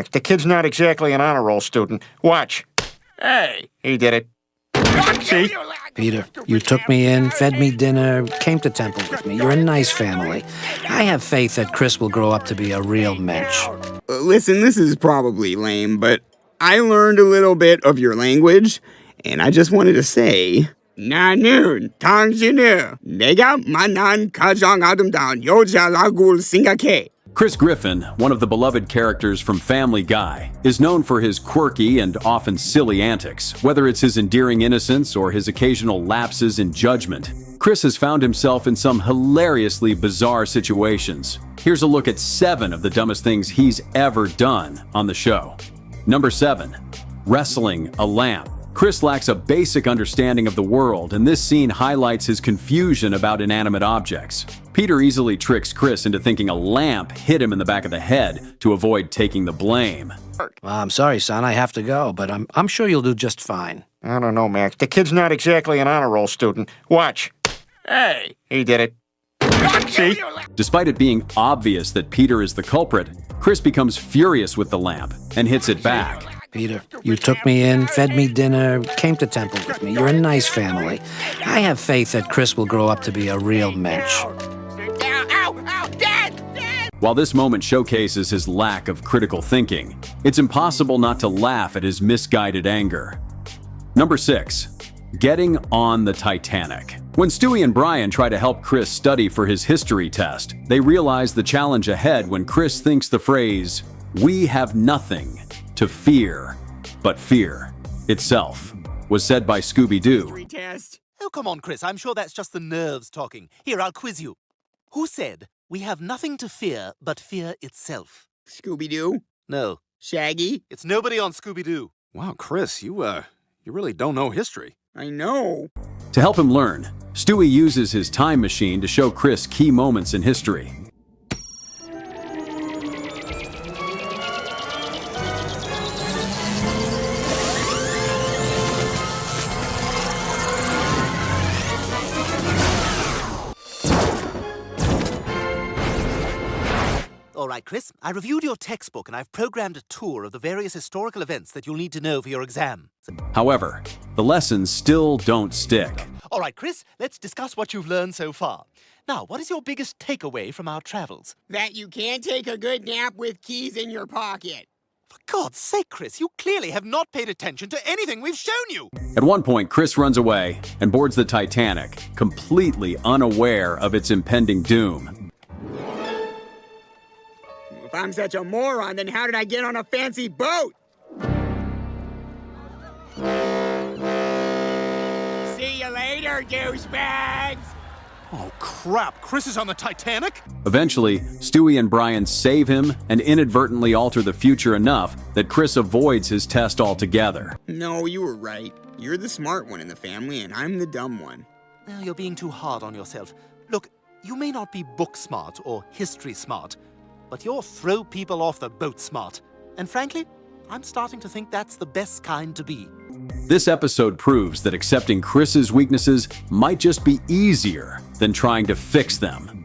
The kid's not exactly an honor roll student. Watch. Hey, he did it. See? Peter, you took me in, fed me dinner, came to temple with me. You're a nice family. I have faith that Chris will grow up to be a real mensch. Listen, this is probably lame, but I learned a little bit of your language, and I just wanted to say... Nanun, Tangjinu, Nega Manan Kajang Adam Down, Yoja Lagul Singake. Chris Griffin, one of the beloved characters from Family Guy, is known for his quirky and often silly antics. Whether it's his endearing innocence or his occasional lapses in judgment, Chris has found himself in some hilariously bizarre situations. Here's a look at 7 of the dumbest things he's ever done on the show. Number 7. Wrestling a lamp. Chris lacks a basic understanding of the world, and this scene highlights his confusion about inanimate objects. Peter easily tricks Chris into thinking a lamp hit him in the back of the head to avoid taking the blame. Well, I'm sorry, son, I have to go, but I'm sure you'll do just fine. I don't know, Max. The kid's not exactly an honor roll student. Watch. Hey, he did it. See? Despite it being obvious that Peter is the culprit, Chris becomes furious with the lamp and hits it back. Peter, you took me in, fed me dinner, came to temple with me. You're a nice family. I have faith that Chris will grow up to be a real mensch. While this moment showcases his lack of critical thinking, it's impossible not to laugh at his misguided anger. Number 6. Getting on the Titanic. When Stewie and Brian try to help Chris study for his history test, they realize the challenge ahead when Chris thinks the phrase, "We have nothing to fear, but fear itself," was said by Scooby-Doo. Oh, come on, Chris. I'm sure that's just the nerves talking. Here, I'll quiz you. Who said, "We have nothing to fear, but fear itself"? Scooby-Doo? No. Shaggy? It's nobody on Scooby-Doo. Wow, Chris, you really don't know history. I know. To help him learn, Stewie uses his time machine to show Chris key moments in history. All right, Chris, I reviewed your textbook and I've programmed a tour of the various historical events that you'll need to know for your exam. However, the lessons still don't stick. All right, Chris, let's discuss what you've learned so far. Now, what is your biggest takeaway from our travels? That you can't take a good nap with keys in your pocket. For God's sake, Chris, you clearly have not paid attention to anything we've shown you. At one point, Chris runs away and boards the Titanic, completely unaware of its impending doom. If I'm such a moron, then how did I get on a fancy boat? See you later, douchebags! Oh, crap. Chris is on the Titanic? Eventually, Stewie and Brian save him and inadvertently alter the future enough that Chris avoids his test altogether. No, you were right. You're the smart one in the family, and I'm the dumb one. Now, you're being too hard on yourself. Look, you may not be book smart or history smart, but you're throw people off the boat smart. And frankly, I'm starting to think that's the best kind to be. This episode proves that accepting Chris's weaknesses might just be easier than trying to fix them.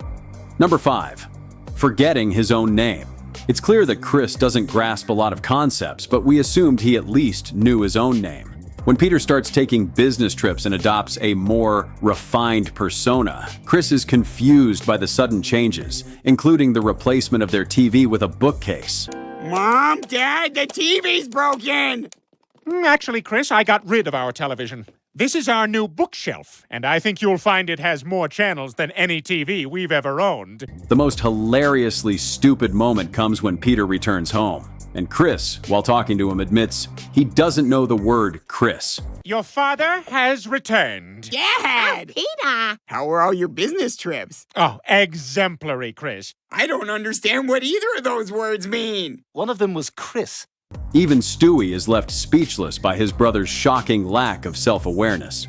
Number 5. Forgetting his own name. It's clear that Chris doesn't grasp a lot of concepts, but we assumed he at least knew his own name. When Peter starts taking business trips and adopts a more refined persona, Chris is confused by the sudden changes, including the replacement of their TV with a bookcase. Mom, Dad, the TV's broken! Actually, Chris, I got rid of our television. This is our new bookshelf, and I think you'll find it has more channels than any TV we've ever owned. The most hilariously stupid moment comes when Peter returns home, and Chris, while talking to him, admits he doesn't know the word Chris. Your father has returned. Dad! Peter! How were all your business trips? Oh, exemplary, Chris. I don't understand what either of those words mean. One of them was Chris. Even Stewie is left speechless by his brother's shocking lack of self-awareness.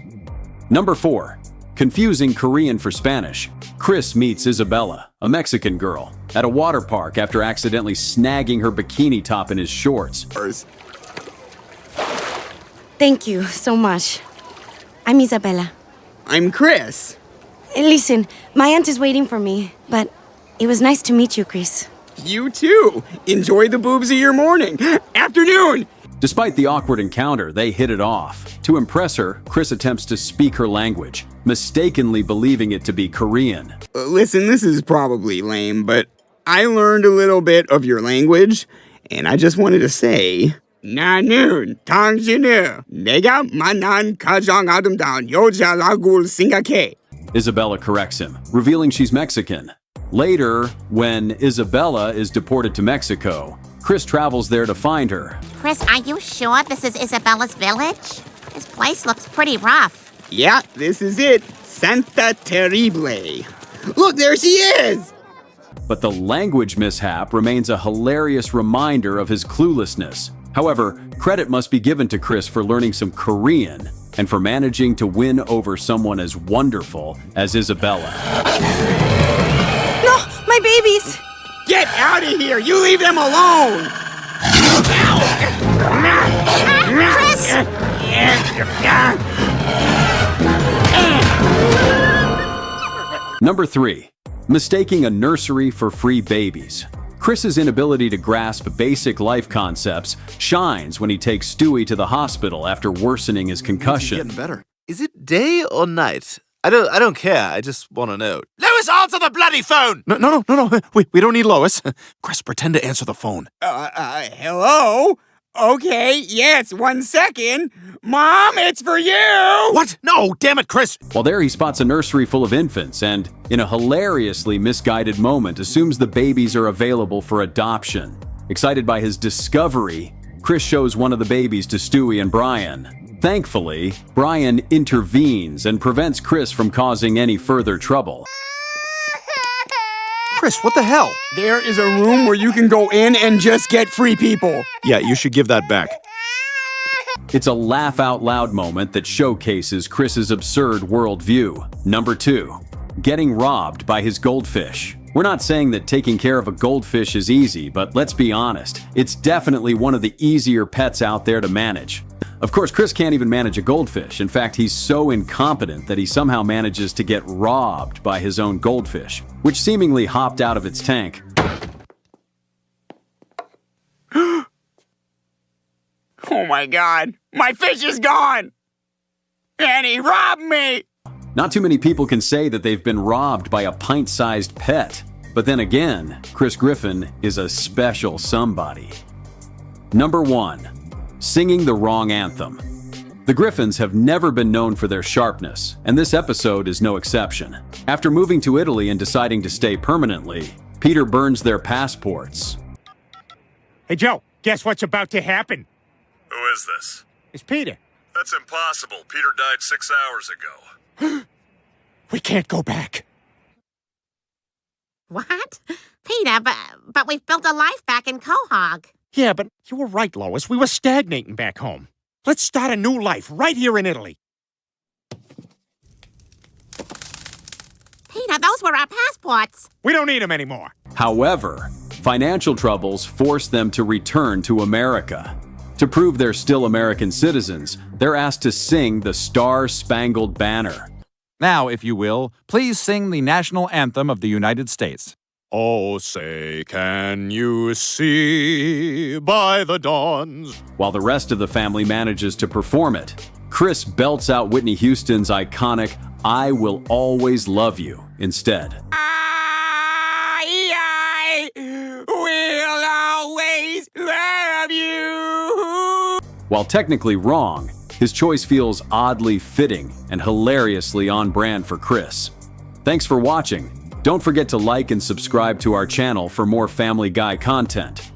Number 4. Confusing Korean for Spanish. Chris meets Isabella, a Mexican girl, at a water park after accidentally snagging her bikini top in his shorts. Thank you so much. I'm Isabella. I'm Chris. Listen, my aunt is waiting for me, but it was nice to meet you, Chris. You too. Enjoy the boobs of your morning. Afternoon. Despite the awkward encounter, they hit it off. To impress her, Chris attempts to speak her language, mistakenly believing it to be Korean. Listen, this is probably lame, but I learned a little bit of your language, and I just wanted to say, 나는 당신을 내가 만난 가장 아름다운 여자라고 생각해. Isabella corrects him, revealing she's Mexican. Later, when Isabella is deported to Mexico, Chris travels there to find her. Chris, are you sure this is Isabella's village? This place looks pretty rough. Yeah, this is it. Santa Terrible. Look, there she is! But the language mishap remains a hilarious reminder of his cluelessness. However, credit must be given to Chris for learning some Korean and for managing to win over someone as wonderful as Isabella. No, my babies! Get out of here! You leave them alone! Chris! Number 3. Mistaking a nursery for free babies. Chris's inability to grasp basic life concepts shines when he takes Stewie to the hospital after worsening his concussion. Getting better. Is it day or night? I don't care. I just want to know. Lois, answer the bloody phone! No. We don't need Lois. Chris, pretend to answer the phone. Hello? Okay, yes, 1 second. Mom, it's for you! What? No, damn it, Chris! While there, he spots a nursery full of infants and, in a hilariously misguided moment, assumes the babies are available for adoption. Excited by his discovery, Chris shows one of the babies to Stewie and Brian. Thankfully, Brian intervenes and prevents Chris from causing any further trouble. Chris, what the hell? There is a room where you can go in and just get free people. Yeah, you should give that back. It's a laugh-out-loud moment that showcases Chris's absurd worldview. Number 2. Getting robbed by his goldfish. We're not saying that taking care of a goldfish is easy, but let's be honest, it's definitely one of the easier pets out there to manage. Of course, Chris can't even manage a goldfish. In fact, he's so incompetent that he somehow manages to get robbed by his own goldfish, which seemingly hopped out of its tank. Oh my God, my fish is gone! And he robbed me! Not too many people can say that they've been robbed by a pint-sized pet. But then again, Chris Griffin is a special somebody. Number 1. Singing the wrong anthem. The Griffins have never been known for their sharpness, and this episode is no exception. After moving to Italy and deciding to stay permanently, Peter burns their passports. Hey, Joe, guess what's about to happen? Who is this? It's Peter. That's impossible. Peter died 6 hours ago. We can't go back. What? Peter, but we've built a life back in Quahog. Yeah, but you were right, Lois. We were stagnating back home. Let's start a new life right here in Italy. Peter, those were our passports. We don't need them anymore. However, financial troubles force them to return to America. To prove they're still American citizens, they're asked to sing the Star-Spangled Banner. Now, if you will, please sing the national anthem of the United States. Oh, say, can you see by the dawn's... While the rest of the family manages to perform it, Chris belts out Whitney Houston's iconic I Will Always Love You instead. I will always love you. While technically wrong, his choice feels oddly fitting and hilariously on brand for Chris. Thanks for watching. Don't forget to like and subscribe to our channel for more Family Guy content.